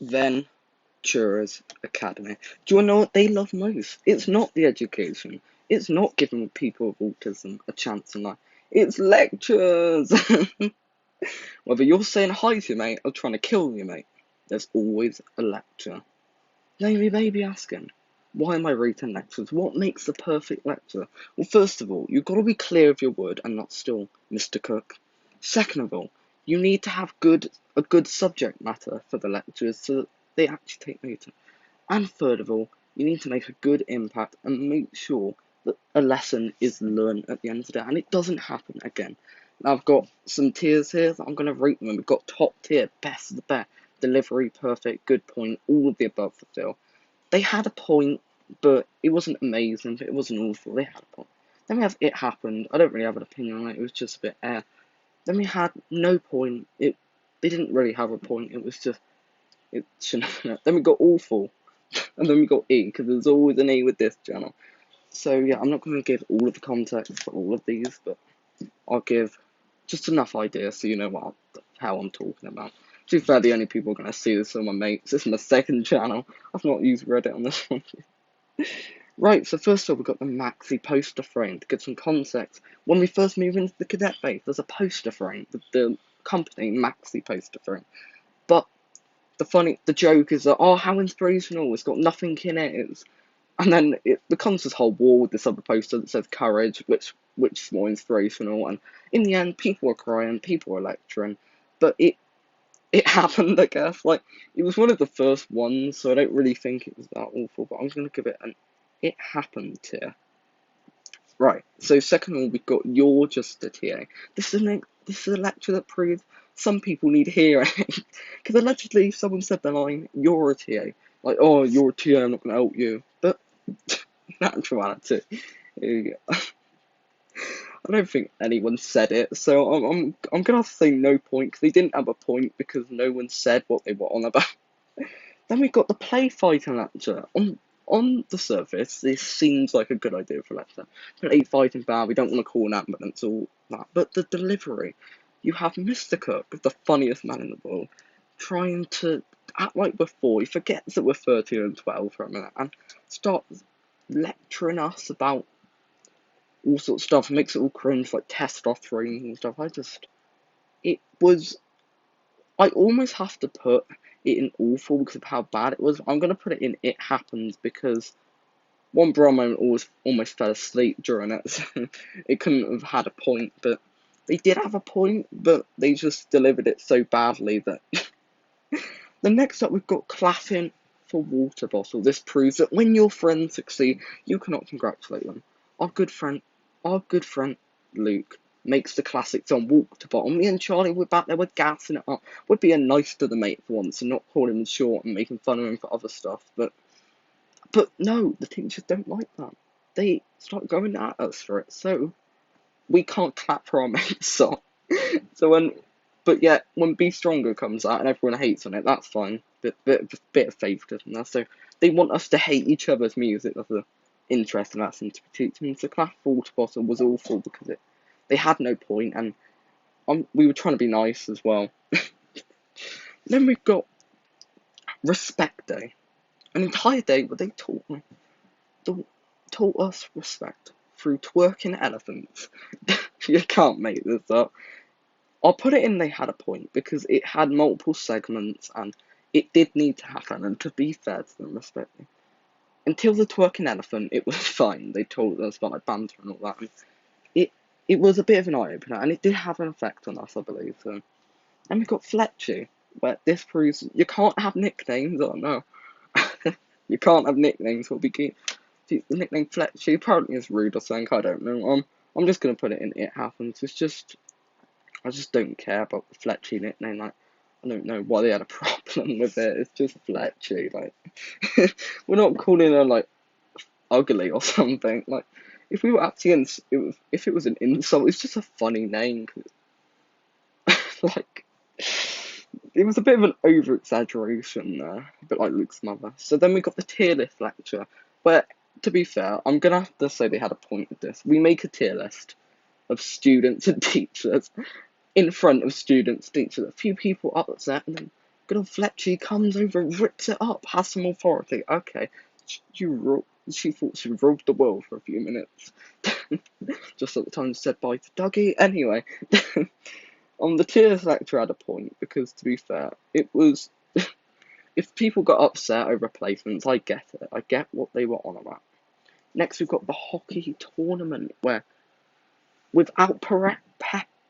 Ventures Academy. Do you know what they love most? It's not the education. It's not giving people with autism a chance in life. It's lectures. Whether you're saying hi to your mate or trying to kill your mate, there's always a lecture. Now you may be asking, why am I rating lectures? What makes the perfect lecture? Well, first of all, you've got to be clear of your word and not still Mr. Cook. Second of all, you need to have a good subject matter for the lectures so that they actually take notice. And third of all, you need to make a good impact and make sure that a lesson is learned at the end of the day, and it doesn't happen again. Now I've got some tiers here that I'm going to rate them. We've got top tier, best of the best, delivery, perfect, good point, all of the above for Phil. They had a point, but it wasn't amazing, but it wasn't awful. They had a point. Then we have It Happened. I don't really have an opinion on it. It was just a bit air. Then we had No Point. They didn't really have a point. It was just it shouldn't. Then we got Awful, and then we got E because there's always an E with this channel. So yeah, I'm not going to give all of the context for all of these, but I'll give just enough ideas so you know how I'm talking about. To be fair, the only people going to see this are my mates. This is my second channel. I've not used Reddit on this one. Right, so first off, we've got the Maxi poster frame. To give some context, when we first move into the cadet base, there's a poster frame, the company Maxi poster frame. But the joke is that, oh, how inspirational, it's got nothing in it. And then it becomes this whole war with this other poster that says courage, which is more inspirational. And in the end, people are crying, people are lecturing. But it happened, I guess. Like, it was one of the first ones, so I don't really think it was that awful. But I'm going to give it an It Happened tier. Right, so second of all, we've got You're Just a TA. This is a lecture that proves some people need hearing. Because allegedly, someone said the line, you're a TA. Like, oh, you're a TA, I'm not going to help you. But, in actuality, I don't think anyone said it, so I'm gonna have to say no point, because they didn't have a point, because no one said what they were on about. Then we got the play fighting lecture. On the surface, this seems like a good idea for a lecture. Play fighting bad, we don't want to call an ambulance, all that. But the delivery, you have Mr. Cook, the funniest man in the world, trying to act like we're 4. He forgets that we're 13 and 12 for a minute, and starts lecturing us about all sorts of stuff, makes it all cringe, like testosterone and stuff. It was, I almost have to put it in awful because of how bad it was. I'm going to put it in It Happened because one Brahmo almost fell asleep during it, so it couldn't have had a point, but they did have a point, but they just delivered it so badly that... Then next up we've got Clapping for Water Bottle. This proves that when your friends succeed, you cannot congratulate them. Our good friend our good friend Luke makes the classics on Walk to Bottom. Me and Charlie were back there with gassing it up. We're being nice to the mate for once and not calling him short and making fun of him for other stuff. But no, the teachers don't like that. They start going at us for it. So we can't clap for our mates song. But yet when Be Stronger comes out and everyone hates on it, that's fine. Bit of favouritism there. So they want us to hate each other's music. That's an interesting lesson to be teaching. So Clap Water Bottle was awful because they had no point, and we were trying to be nice as well. Then we've got Respect Day, an entire day where they taught us respect through twerking elephants. You can't make this up. I'll put it in They Had a Point because it had multiple segments and it did need to happen, and to be fair to them, respect me. Until the twerking elephant, it was fine. They told us about like banter and all that. And it was a bit of an eye opener, and it did have an effect on us, I believe. So. And we've got Fletchy, where this proves you can't have nicknames. Oh no, you can't have nicknames. What be key? The nickname Fletchy apparently is rude or something. I don't know. I'm just gonna put it in It Happens. I just don't care about the Fletchy nickname. Like, I don't know why they had a problem with it. It's just Fletchy. Like, we're not calling her like ugly or something. Like, if we were actually if it was an insult, it's just a funny name. Like, it was a bit of an over exaggeration there, a bit like Luke's mother. So then we got the tier list lecture, where, to be fair, I'm gonna have to say they had a point with this. We make a tier list of students and teachers in front of students, teachers. A few people upset, and then Good old Fletcher comes over, rips it up, has some authority. Okay, she thought she ruled the world for a few minutes. Just at the time said bye to Dougie. Anyway, the tears lecture had a point, because to be fair, it was, if people got upset over placements, I get it. I get what they were on about. Next, we've got the hockey tournament, where without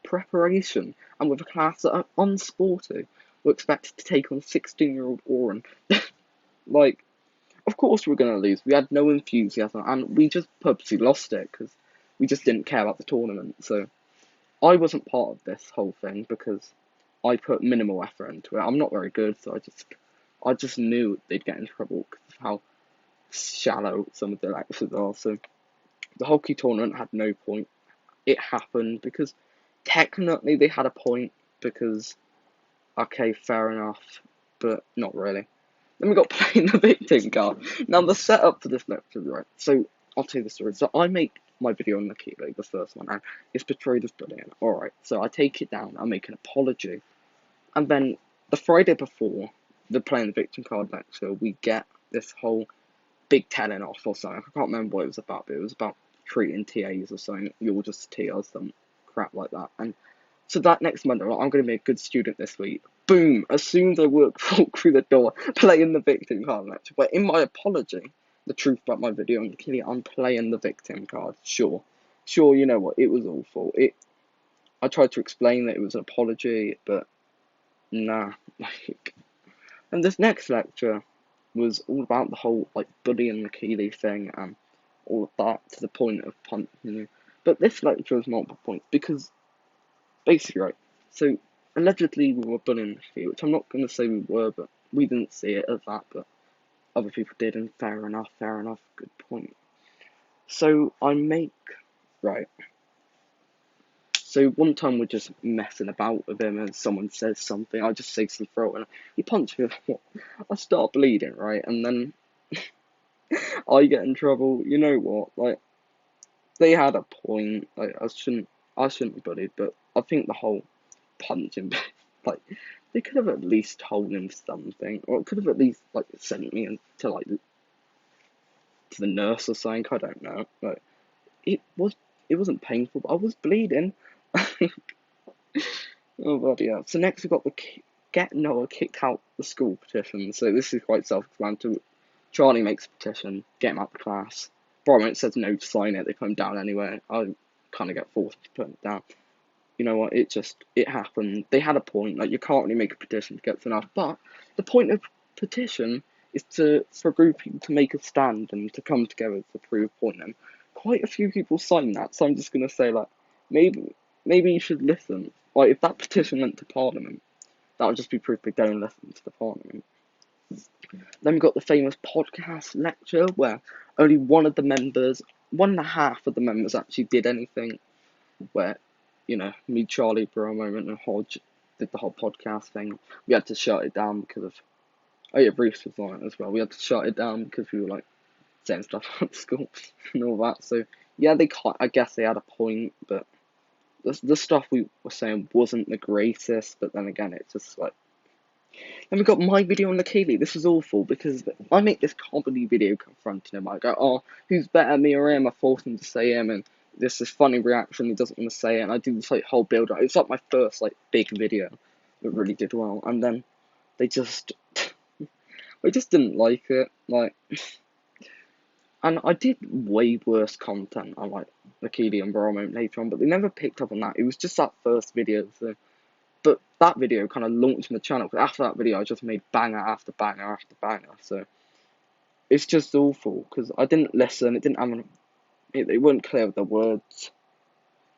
preparation and with a class that are unsporty, we're expected to take on 16-year-old Oren. Like, of course we're going to lose. We had no enthusiasm, and we just purposely lost it because we just didn't care about the tournament. So I wasn't part of this whole thing because I put minimal effort into it. I'm not very good, so I just knew they'd get in trouble because of how shallow some of the lectures are. So the hockey tournament had no point. It happened because technically they had a point because, okay, fair enough, but not really. Then we got playing the victim card. Now the setup for this lecture, right? So I'll tell you the story. So I make my video on Nikita, the first one, and it's portrayed as bullying. Alright, so I take it down, I make an apology, and then the Friday before the playing the victim card lecture, we get this whole big telling off or something. I can't remember what it was about, but it was about treating TAs or something. You're just TA or some crap like that. And so that next Monday, like, I'm going to be a good student this week. Boom! As soon as I walk through the door, playing the victim card lecture. But in my apology, the truth about my video on the Killy, I'm playing the victim card. Sure, you know what? It was awful. I tried to explain that it was an apology, but nah. And this next lecture was all about the whole like bullying the Keeley thing and all of that, to the point of punching you. But this lecture was multiple points because basically, right, so allegedly we were bullying the Keeley, which I'm not going to say we were, but we didn't see it as that, but other people did, and fair enough, good point. So right, so one time we're just messing about with him and someone says something, I just say some throat and he punches me, I start bleeding, right, and then I get in trouble. You know what, like, they had a point, like, I shouldn't have bullied, but I think the whole punching bit, like, they could have at least told him something, or could have at least, like, sent me to, like, to the nurse or something, I don't know, like, it wasn't painful, but I was bleeding. Oh bloody hell. So next we've got the get Noah kicked out the school petition. So this is quite self-explanatory. Charlie makes a petition, get him out of class. Brian says no to sign it, they come down anyway. I kind of get forced to put it down. You know what, it happened. They had a point, like, you can't really make a petition to get enough, but the point of petition is for a group of people to make a stand and to come together to prove a point. And quite a few people signed that, so I'm just going to say, like, maybe you should listen. Like, if that petition went to Parliament, that would just be proof they don't listen to the Parliament. Then we got the famous podcast lecture where only one and a half of the members actually did anything. Where, you know, me, Charlie, Bro Moment, and Hodge did the whole podcast thing. We had to shut it down because of. Oh yeah, Bruce was on it as well. We had to shut it down because we were like saying stuff at school and all that. So yeah, I guess they had a point, but the stuff we were saying wasn't the greatest. But then again, it's just like. Then we got my video on the Keeley. This was awful because I make this comedy video confronting him. I go, oh, who's better, me or him? I force him to say him, and there's this funny reaction. He doesn't want to say it, and I do this like whole build up. It's like my first like big video that really did well, and then they just didn't like it. Like, and I did way worse content on like the Keeley and Barrow later on, but they never picked up on that. It was just that first video. So. But that video kind of launched my channel, because after that video I just made banger after banger after banger, so it's just awful, because I didn't listen, it didn't have they weren't clear with the words.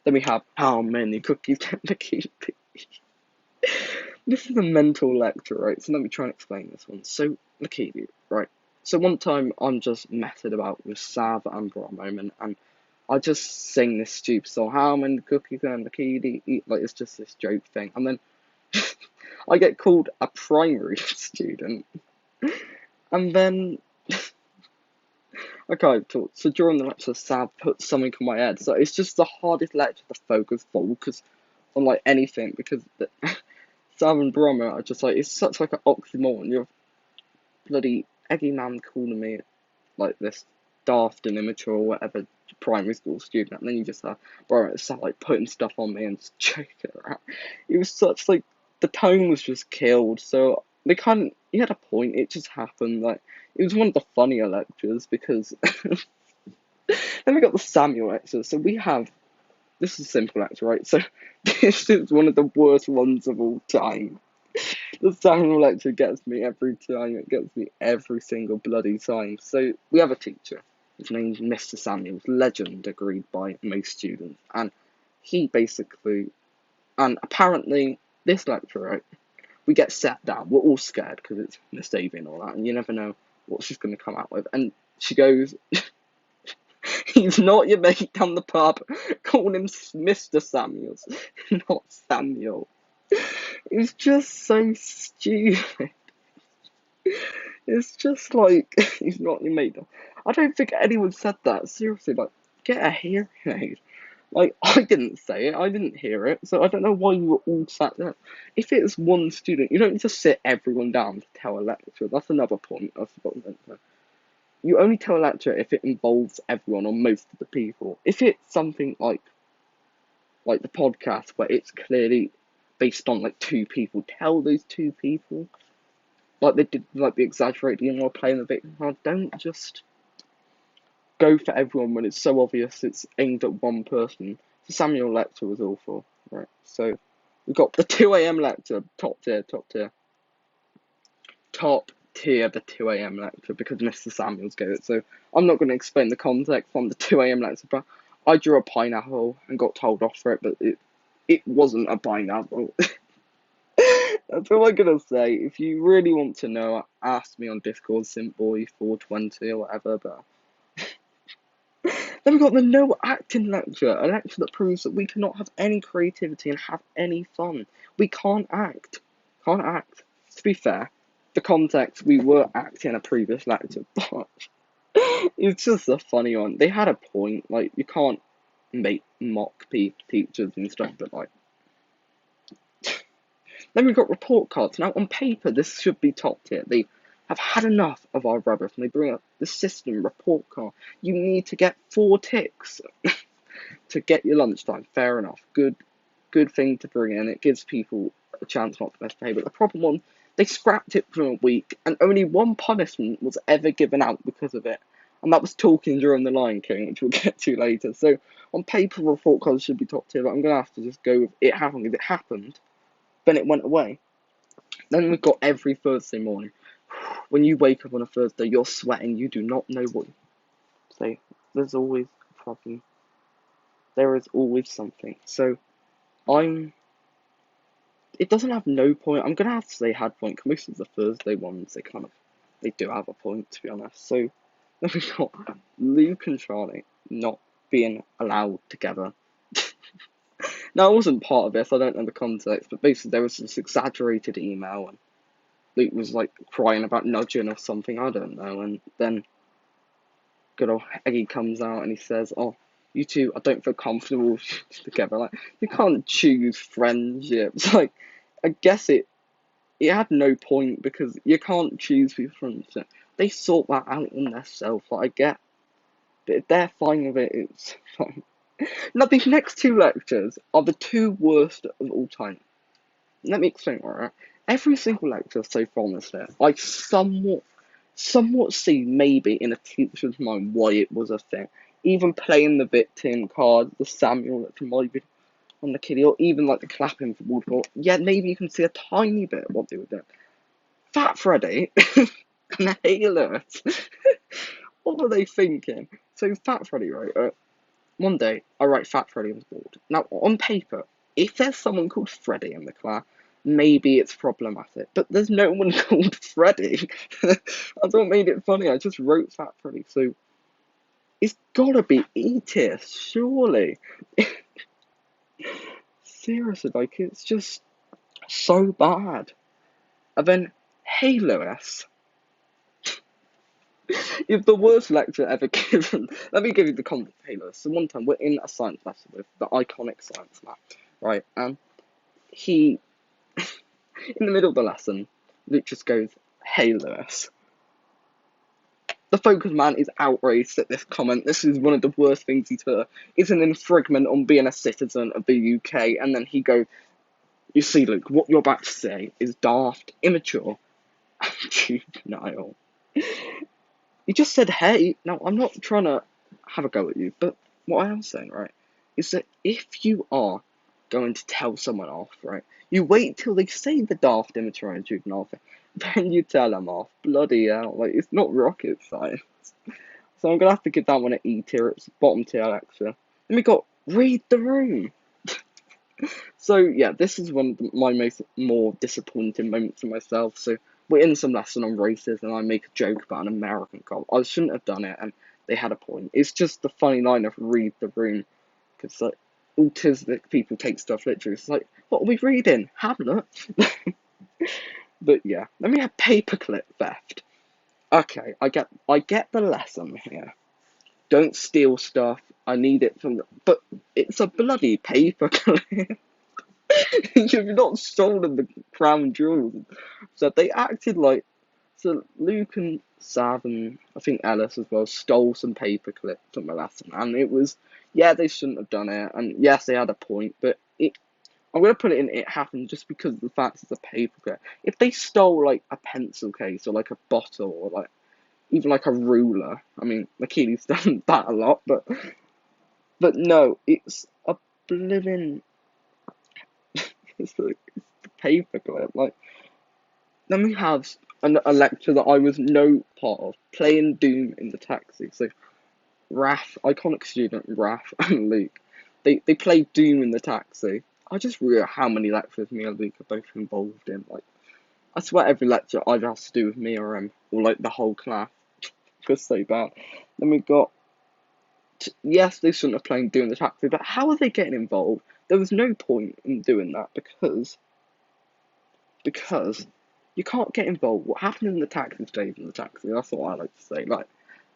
Then we have, how many cookies can the keep? This is a mental lecture, right, so let me try and explain this one. So, Nikita, right, so one time I'm just messing about with Sav and Bro Moment, and I just sing this stupid song, how many cookies can the kitty eat? Like, it's just this joke thing. And then I get called a primary student. And then I can't talk. So during the lecture, Sav put something on my head. So it's just the hardest lecture to focus on like anything, because Sam and Brommer are just like, it's such like an oxymoron. You're bloody Eggy man calling me like this daft and immature or whatever primary school student, and then you just have Brommer start like putting stuff on me and just joking around. It was such like, the tone was just killed. So they kind of, he had a point. It just happened. Like, it was one of the funnier lectures because then we got the Samuel lecture. So we have, this is a simple lecture, right? So this is one of the worst ones of all time. The Samuel lecture gets me every time. It gets me every single bloody time. So we have a teacher. His name's Mr. Samuels, legend agreed by most students, and he basically, and apparently this lecture, right? We get sat down. We're all scared because it's Miss Davy and all that, and you never know what she's going to come out with. And she goes, "He's not your mate down the pub. Call him Mr. Samuels, not Samuel." It's just so stupid. It's just like, he's not your mate. I don't think anyone said that. Seriously, like, get a hearing aid. Like, I didn't say it, I didn't hear it, so I don't know why you were all sat there. If it's one student, you don't just sit everyone down to tell a lecture. That's another point I forgot to mention. You only tell a lecture if it involves everyone or most of the people. If it's something like the podcast where it's clearly based on like two people, tell those two people. Like they did, like the exaggerated while playing the victim card. Don't just go for everyone when it's so obvious it's aimed at one person. The Samuel lecture was awful, right? So we got the 2 a.m. lecture, top tier, the 2 a.m. lecture because Mr. Samuels gave it. So I'm not going to explain the context from the 2 a.m. lecture, but I drew a pineapple and got told off for it, but it wasn't a pineapple. That's all I'm gonna say. If you really want to know, ask me on Discord, Simpboy420 or whatever. But then we got the no acting lecture, a lecture that proves that we cannot have any creativity and have any fun. We can't act. Can't act. To be fair, the context, we were acting a previous lecture, but it's just a funny one. They had a point. Like, you can't mock teachers and stuff, but like. Then we've got report cards. Now, on paper, this should be top tier. They have had enough of our rubbish, and they bring up the system report card. You need to get 4 ticks to get your lunchtime. Fair enough. Good thing to bring in. It gives people a chance not to miss pay. But the problem one, they scrapped it for a week, and only one punishment was ever given out because of it. And that was talking during the Lion King, which we'll get to later. So, on paper, report cards should be top tier, but I'm going to have to just go with it happened because it happened. Then it went away. Then we've got every Thursday morning. When you wake up on a Thursday, you're sweating, you do not know what to say. There's always a problem. There is always something. So, it doesn't have no point. I'm gonna have to say had point, because most of the Thursday ones, they do have a point, to be honest. So, then we've got Luke and Charlie not being allowed together. Now, I wasn't part of this, I don't know the context, but basically there was this exaggerated email, and Luke was like crying about nudging or something, I don't know, and then good old Eggy comes out and he says, "Oh, you two, I don't feel comfortable together." Like, you can't choose friendships. Like, I guess it had no point because you can't choose people from. They sort that out in themselves. Like, I get, but if they're fine with it, it's fine. Now, these next 2 lectures are the 2 worst of all time. Let me explain, alright? Every single lecture so far on this year, I somewhat see maybe in a teacher's mind why it was a thing. Even playing the victim card, the Samuel lecture might be on the kiddie, or even like the clapping for Woodford. Yeah, maybe you can see a tiny bit of what they were doing. Fat Freddy and Halo. What were they thinking? So Fat Freddy, right? One day, I write Fat Freddy on the board. Now, on paper, if there's someone called Freddy in the class, maybe it's problematic. But there's no one called Freddy. That's what made it funny. I just wrote Fat Freddy. So, it's gotta be E-tier, surely. Seriously, like, it's just so bad. And then, Hey Lewis. It's the worst lecture ever given. Let me give you the context, Hey Lewis. So one time, we're in a science lesson with the iconic science lab, right? And he In the middle of the lesson, Luke just goes, "Hey, Lewis." The focus man is outraged at this comment. This is one of the worst things he's heard. It's an infringement on being a citizen of the UK. And then he goes, "You see, Luke, what you're about to say is daft, immature, and juvenile." He just said, "Hey." Now, I'm not trying to have a go at you, but what I am saying, right, is that if you are going to tell someone off, right, you wait till they say the daft, immature, and juvenile thing, then you tell them off. Bloody hell, like, it's not rocket science. So I'm gonna have to give that one an E tier. It's bottom tier lecture. Then we got read the room. So yeah, this is one of my more disappointing moments of myself. So we're in some lesson on races, and I make a joke about an American cop. I shouldn't have done it, and they had a point. It's just the funny line of read the room, because like autistic people take stuff literally. It's like, what are we reading? Hamlet. But yeah, then we have paperclip theft. Okay, I get the lesson here. Don't steal stuff. I need it from the, but it's a bloody paperclip. You've not stolen the crown jewels. So they acted like, so Luke and Sav and I think Ellis as well stole some paper clips from the lesson, and it was, yeah, they shouldn't have done it, and yes, they had a point, but I'm gonna put it in, it happened just because of the fact it's a paper clip. If they stole like a pencil case or like a bottle or like even like a ruler, I mean, McKinney's done that a lot, but no, it's a blooming it's like it's the paperclip. Like, then we have a lecture that I was no part of, playing Doom in the taxi. So Raph, iconic student Raph and Luke, they played Doom in the taxi. I just realised how many lectures me and Luke are both involved in. Like, I swear every lecture either has to do with me or him, or like the whole class. Just so bad. Then we got, yes, they shouldn't have played Doom in the taxi, but how are they getting involved? There was no point in doing that because you can't get involved. What happened in the taxi stays in the taxi. That's what I like to say. Like,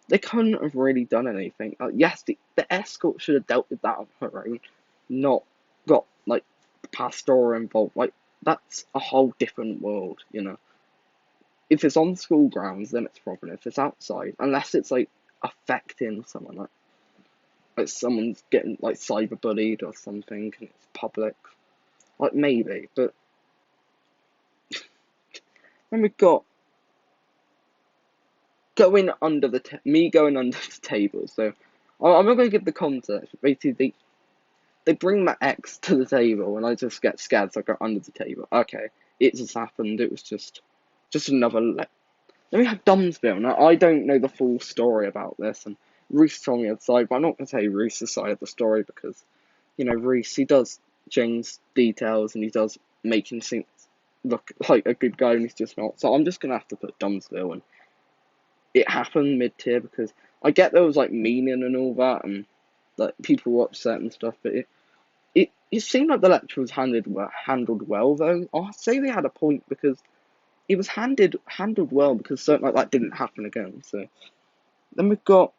they couldn't have really done anything. Yes, the escort should have dealt with that on her own, not got like Pastora involved. Like, that's a whole different world, you know. If it's on school grounds, then it's a problem. If it's outside, unless it's like affecting someone, like someone's getting like cyberbullied or something, and it's public, like maybe. But then we've got going under me going under the table. So I'm not going to give the context. Basically, they bring my ex to the table, and I just get scared, so I go under the table. Okay, it just happened. It was just another. Then we have Dunsville. Now I don't know the full story about this, and Reese told me outside, but I'm not going to tell you Reese's side of the story because, you know, Reese, he does change details and he does make him seem look like a good guy, and he's just not. So I'm just going to have to put Dunsville, and it happened mid tier because I get there was like meaning and all that, and like people were upset and stuff, but it seemed like the lecture was handled well though. I'd say they had a point because it was handled well because something like that didn't happen again. So then we've got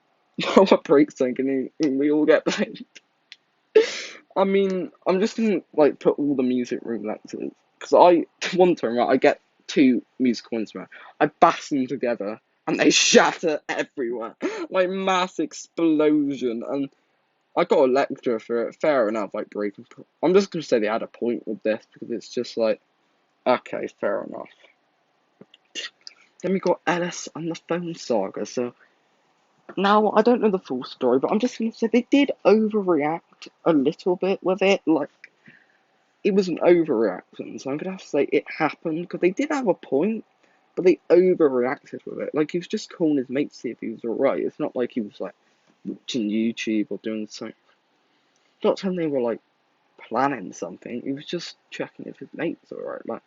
what breaks thinking and we all get paid. I mean, I'm just gonna like put all the music room lectures because one time, right, I get two musical instruments, I bash them together and they shatter everywhere, like mass explosion, and I got a lecture for it. Fair enough, like breaking. I'm just gonna say they had a point with this because it's just like, okay, fair enough. Then we got Ellis and the phone saga. So now I don't know the full story, but I'm just gonna say they did overreact a little bit with it. Like, it was an overreaction, so I'm gonna have to say it happened because they did have a point, but they overreacted with it. Like, he was just calling his mate to see if he was alright. It's not like he was like watching YouTube or doing something. Not saying they were like planning something. He was just checking if his mate's alright. Like,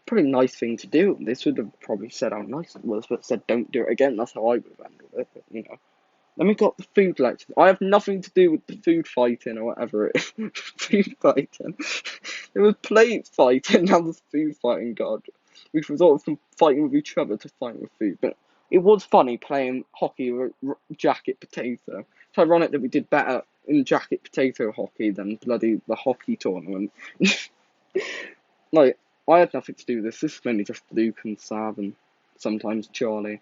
pretty nice thing to do. They should have probably said how nice it was, but said don't do it again. That's how I would have handled it. But, you know. Then we got the food lecture. I have nothing to do with the food fighting or whatever it is. Food fighting. It was plate fighting, now there's food fighting, God. We resort from fighting with each other to fight with food. But it was funny playing hockey with jacket potato. It's ironic that we did better in jacket potato hockey than bloody the hockey tournament. Like, I had nothing to do with this. This was mainly just Luke and Sav and sometimes Charlie.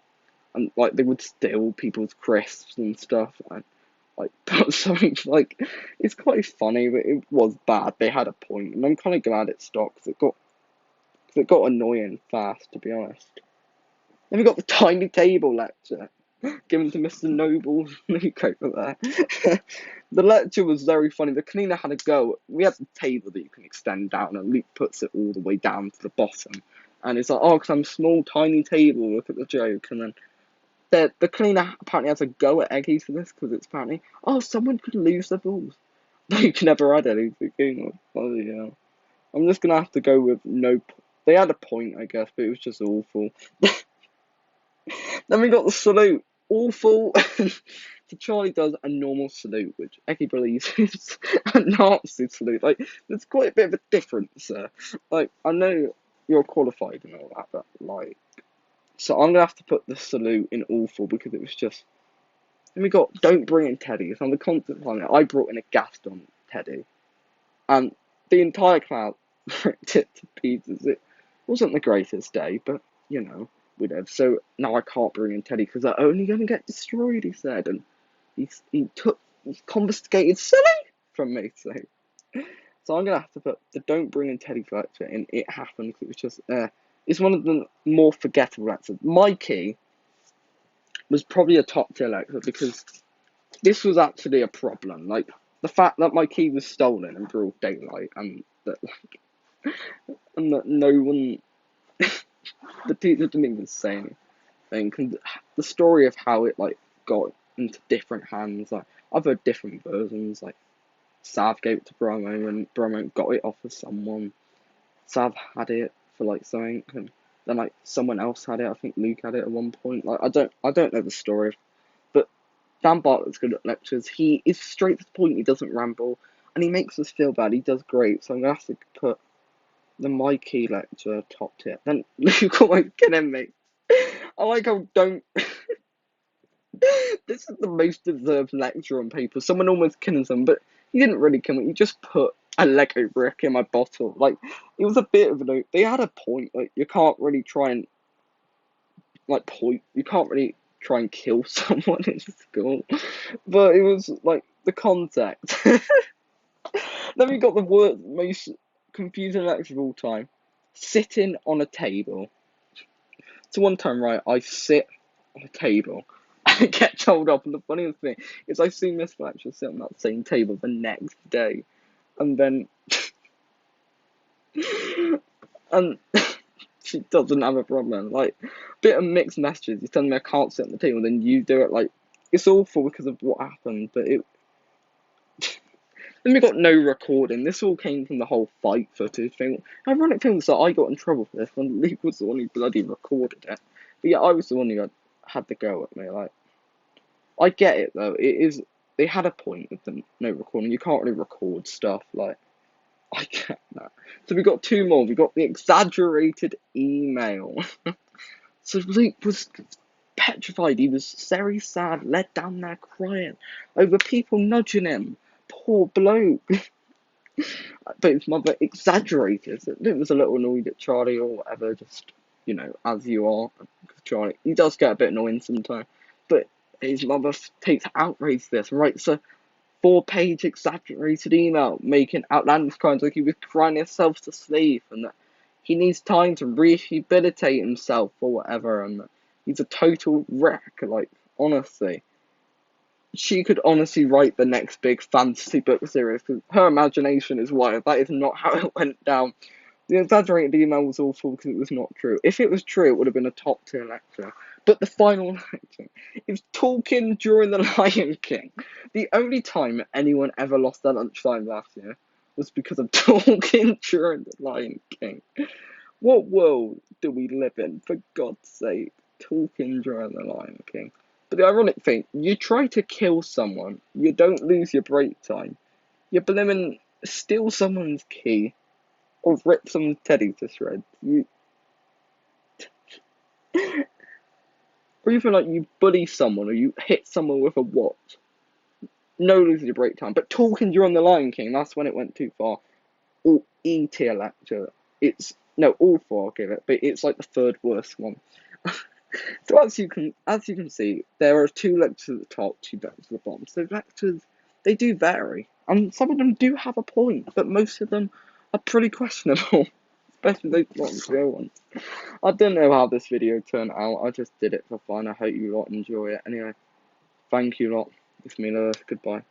And like they would steal people's crisps and stuff and like put something like it's quite funny, but it was bad. They had a point, and I'm kind of glad it stopped because it got annoying fast, to be honest. Then we got the tiny table lecture given to Mr. Noble Luke over there. The lecture was very funny. The cleaner had a go. We had the table that you can extend down, and Luke puts it all the way down to the bottom. And it's like, oh, because I'm small, tiny table, look at the joke. And then the cleaner apparently has a go at Eggy for this, because it's apparently, oh, someone could lose their balls. Luke never had anything. Bloody hell. I'm just going to have to go with no. They had a point, I guess, but it was just awful. Then we got the salute. Awful. So Charlie does a normal salute, which Eggy believes is a Nazi salute. Like, there's quite a bit of a difference there. Like, I know you're qualified and all that, but, like... So I'm going to have to put the salute in awful, because it was just... Then we got don't bring in Teddy. So on the content line, I brought in a Gaston Teddy. And the entire crowd ripped it to pieces. It wasn't the greatest day, but, you know, whatever. So now I can't bring in Teddy, because they're only going to get destroyed, he said. And he confiscated Silly from me, so I'm gonna have to put the don't bring in Teddy lecture in It Happened, because it was just it's one of the more forgettable lectures. Mikey was probably a top tier lecture, because this was actually a problem. Like, the fact that my key was stolen in broad daylight, and that no one the teacher didn't even say anything. And the story of how it like got into different hands, like I've heard different versions. Like Sav gave it to Bromo, and Bromo got it off of someone. Sav had it for like something, and then like someone else had it. I think Luke had it at one point. Like I don't know the story, but Dan Bartlett's good at lectures. He is straight to the point. He doesn't ramble, and he makes us feel bad. He does great. So I'm gonna have to put the Mikey lecture top tier. Then Luke always kidding me. I like how don't. This is the most deserved lecture on paper. Someone almost kills them, but he didn't really kill me. He just put a Lego brick in my bottle. Like, it was a bit of a... They had a point. Like, you can't really try and... Like, point... You can't really try and kill someone in school. But it was, like, the context. Then we got the most confusing lecture of all time. Sitting on a table. So one time, right, I sit on a table. I get told off, and the funniest thing is I see Miss Fletcher sit on that same table the next day, and then and she doesn't have a problem. Like, bit of mixed messages. You're telling me I can't sit on the table, then you do it. Like, it's awful because of what happened, but it. Then we got no recording. This all came from the whole fight footage thing. Ironic thing was that I got in trouble for this, and Luke was the one who bloody recorded it. But yeah, I was the one who had the go at me. Like, I get it though. It is. They had a point with the no recording. You can't really record stuff. Like, I get that. So we got two more. We got the exaggerated email. So Luke was petrified. He was very sad, led down there crying over people nudging him. Poor bloke. But his mother exaggerated. It was a little annoyed at Charlie or whatever. Just, you know, as you are. Charlie, he does get a bit annoying sometimes. But his mother takes outrage to this, writes a 4-page exaggerated email making outlandish crimes, like he was crying himself to sleep, and that he needs time to rehabilitate himself or whatever, and that he's a total wreck. Like, honestly, she could honestly write the next big fantasy book series, because her imagination is wild. That is not how it went down. The exaggerated email was awful because it was not true. If it was true, it would have been a top tier lecture. But the final lecture is talking during the Lion King. The only time anyone ever lost their lunchtime last year was because of talking during the Lion King. What world do we live in, for God's sake? Talking during the Lion King. But the ironic thing, you try to kill someone, you don't lose your break time. You blimmin' steal someone's key, or rip some teddy to shreds. Or even like you bully someone, or you hit someone with a watch. No losing your break time. But talking during the Lion King, that's when it went too far. Or E-tier lecture. It's No, all four I'll give it, but it's like the third worst one. So as you can see, there are two lectures at the top, two lectures at the bottom. So lectures, they do vary, and some of them do have a point, but most of them are pretty questionable, especially those long ones. I don't know how this video turned out. I just did it for fun. I hope you lot enjoy it. Anyway, thank you lot. It's me, Lewis. Goodbye.